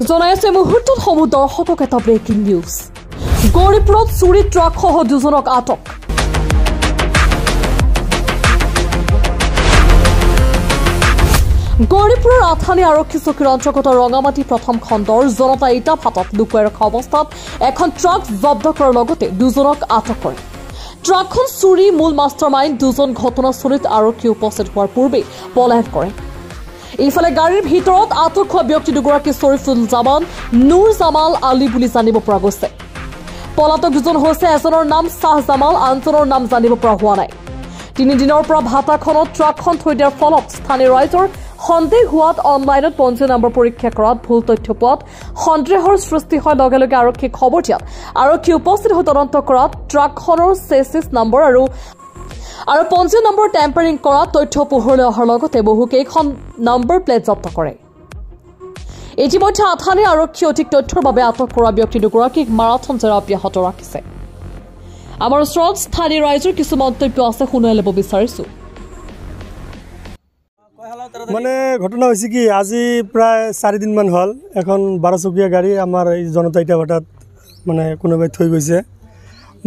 জনাইছে মুহূৰ্তত সমূহ দৰ্শকক এটা ব্ৰেকিং নিউজ। গৌৰীপুৰত চুৰি ট্ৰাকসহ দুজনক আটক। গৌৰীপুৰৰ আথানী আৰক্ষী চকীৰ অন্তৰ্গত ৰঙামাটি প্ৰথম খণ্ডৰ জনতা ইটা ফাটত লুকুৱাই ৰখা অৱস্থাত এখন ট্ৰাক জব্দ কৰাৰ লগতে দুজনক আটক কৰে। ট্ৰাকখন চুৰি মূল মাষ্টাৰমাইণ্ড দুজন ঘটনাস্থলীত আৰক্ষী উপস্থিত হোৱাৰ পূৰ্বে পলায়ন কৰে। ইফালে গাড়ীৰ ভিতৰত আটক হোৱা ব্যক্তি দুগৰাকী শৰীফুল জামান, নুৰ জামাল আলী বুলি জানিব পৰা গৈছে। পলাতক দুজন হৈছে এজনৰ নাম শাহ জামাল, আনজনৰ নাম জানিব পৰা হোৱা নাই। 3 দিনৰ পৰা ভাটাখনত ট্ৰাকখন থৈ দিয়াৰ ফলত স্থানীয় ৰাইজৰ সন্দেহ হোৱাত অনলাইনত পঞ্জীয়ন নম্বৰ পৰীক্ষা কৰাত ভুল তথ্য পোৱাত সন্দেহৰ সৃষ্টি হয়। লগে লগে আৰক্ষীক খবৰ দিয়াত আৰক্ষী উপস্থিত হৈ তদন্ত কৰাত ট্ৰাকখনৰ চেচিছ নম্বৰ আৰু পঞ্জীয়ন নম্বৰ টেম্পাৰিং কৰা তথ্য পোহৰলৈ অহাৰ লগতে বহুকেইখন নম্বৰ প্লেট জব্দ কৰে। ইতিমধ্যে আথানী আৰক্ষী অধিক তথ্যৰ বাবে আটক কৰা ব্যক্তি দুগৰাকীক মাৰাথন জেৰা অব্যাহত ৰাখিছে। আমাৰ ওচৰত স্থানীয় ৰাইজৰ কিছু মন্তব্য আছে, শুনাই ল'ব বিচাৰিছো। মানে ঘটনা হৈছে কি, আজি প্ৰায় 4 দিনমান হ'ল এখন 12 চকীয়া গাড়ী আমাৰ এই জনতা ইটা ভাটাত মানে কোনোবাই থৈ গৈছে।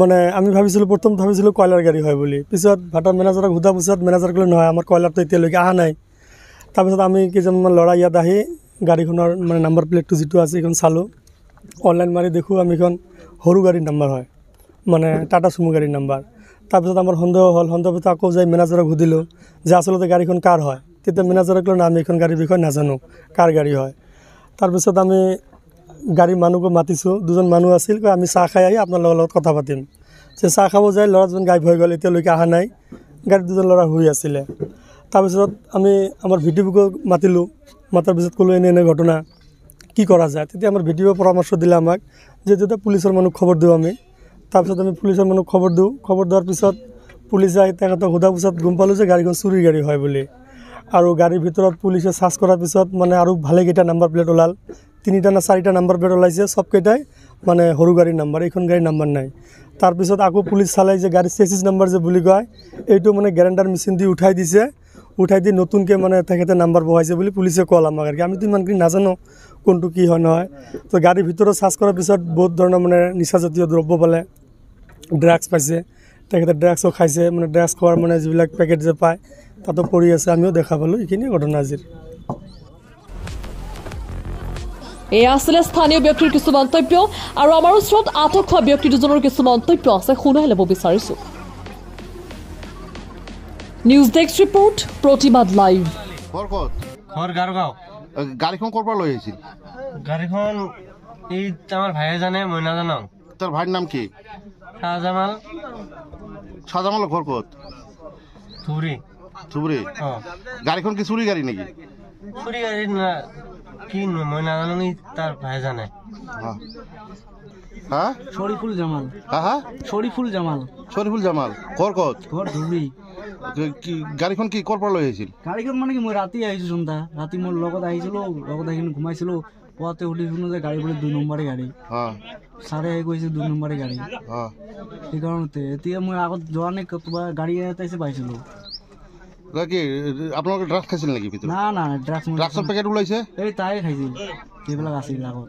মানে আমি প্ৰথম ভাবিছিলোঁ কয়লাৰ গাড়ী হয় বুলি। পিছত ভাটাৰ মেনেজাৰক সোধা পিছত মেনেজাৰ ক'লে নহয়, আমাৰ কয়লাৰটো এতিয়ালৈকে অহা নাই। তাৰপিছত আমি কেইজনমান ল'ৰা ইয়াত আহি গাড়ীখনৰ মানে নাম্বাৰ প্লেটটো যিটো আছে সেইখন চালোঁ। অনলাইন মাৰি দেখোঁ আমি এখন সৰু গাড়ীৰ নাম্বাৰ হয়, মানে টাটা চুমু গাড়ীৰ নাম্বাৰ। তাৰপিছত আমাৰ সন্দেহ হ'ল, সন্দেহত আকৌ যাই মেনেজাৰক সুধিলোঁ যে আচলতে গাড়ীখন কাৰ হয়। তেতিয়া মেনেজাৰে ক'লে না, আমি এইখন গাড়ীৰ বিষয়ে নাজানো কাৰ গাড়ী হয়। তাৰপিছত আমি গাড়ীৰ মানুহকো মাতিছোঁ, 2জন মানুহ আছিল, কয় আমি চাহ খাই আহি আপোনালোকৰ লগত কথা পাতিম। যে চাহ খাব যায় ল'ৰাজন গায়ব হৈ গ'ল, এতিয়ালৈকে অহা নাই। গাড়ীত 2জন ল'ৰা শুই আছিলে। তাৰপিছত আমি আমাৰ ভিডিঅ'বুকক মাতিলোঁ, মাতাৰ পিছত ক'লোঁ এনে ঘটনা কি কৰা যায়। তেতিয়া আমাৰ ভিডিঅ'য়ে পৰামৰ্শ দিলে আমাক যে তেতিয়া পুলিচৰ মানুহ খবৰ দিওঁ আমি। তাৰপিছত আমি পুলিচৰ মানুহক খবৰ দিওঁ। খবৰ দিয়াৰ পিছত পুলিচে আহি তেখেতক সোধাৰ পিছত গম পালোঁ যে গাড়ীখন চুৰিৰ গাড়ী হয় বুলি। আৰু গাড়ীৰ ভিতৰত পুলিচে চাৰ্চ কৰাৰ পিছত মানে আৰু ভালেকেইটা নাম্বাৰ প্লেট ওলাল। 3টা না 4টা নাম্বাৰ প্লেট ওলাইছে, চবকেইটাই মানে সৰু গাড়ীৰ নাম্বাৰ, এইখন গাড়ীৰ নাম্বাৰ নাই। তাৰপিছত আকৌ পুলিচ চালাই যে গাড়ীৰ চেচিছ নাম্বাৰ যে বুলি কয়, এইটো মানে গ্যাৰাণ্ডাৰ মেচিন দি উঠাই দিছে। উঠাই দি নতুনকৈ মানে তেখেতে নাম্বাৰ বহাইছে বুলি পুলিচে ক'ল আমাক। আমিতো ইমানখিনি নাজানো কোনটো কি হয় নহয়। তো গাড়ীৰ ভিতৰত চাৰ্চ কৰাৰ পিছত বহুত ধৰণৰ মানে নিচাজাতীয় দ্ৰব্য পালে, ড্ৰাগছ পাইছে। তেখেতে ড্ৰাগছো খাইছে, মানে ড্ৰাগছ খোৱাৰ মানে যিবিলাক পেকেট যে পায় তাতো পৰি আছে, আমিও দেখা পালোঁ। এইখিনিয়ে ঘটনা আজিৰ। এয়া আছিলে স্থানীয় ব্যক্তিৰ কিছু মন্তব্য, আৰু আমাৰ ওচৰত আটক হোৱা ব্যক্তি দুজনৰ কিছু মন্তব্য আছে, শুনাই ল'ব বিচাৰিছো। নিউজ ডেস্ক ৰিপৰ্ট, প্ৰতিবাদ লাইভ। গাড়ীখন ক'ৰ পৰা লৈ আহিছিল? গাড়ীখন এই আমাৰ ভাইয়ে জানে, মই নাজানো। তোৰ ভাইৰ নাম কি? শাহজামাল। শাহজামালৰ ঘৰ ক'ত? ধুবুৰী। ধুবুৰী? গাড়ীখন কি চুৰি গাড়ী নেকি? চুৰি গাড়ী না কি মই নাজানো, তাৰ ভাই জানে। হা? শৰীফুল জামাল। হা? শৰীফুল জামাল। শৰীফুল জামাল ঘৰ ক'ত? ঘৰ ধুবুৰী। গাড়ীখন কি ক'ৰ পৰা লৈ আহিছিল? গাড়ীখন মানে কি, মই ৰাতি আহিছোঁ সন্ধ্যা, ৰাতি মোৰ লগত আহিছিলোঁ, লগত আহি ঘুমাইছিলোঁ। পুৱাতে উঠি শুনো যে গাড়ী বোলে 2 নম্বৰী গাড়ী। ছাৰে আহি কৈছে 2 নম্বৰী গাড়ী। সেইকাৰণতে এতিয়া মই আগত যোৱা নাই, কিবা গাড়ী এটা পাইছিলোঁ। কি আপোনালোকে ড্ৰাগছ খাইছিল নেকি? না ড্ৰাগছৰ পেকেট ওলাইছে, এই তাই খাইছিল, সেইবিলাক আছিল আগত।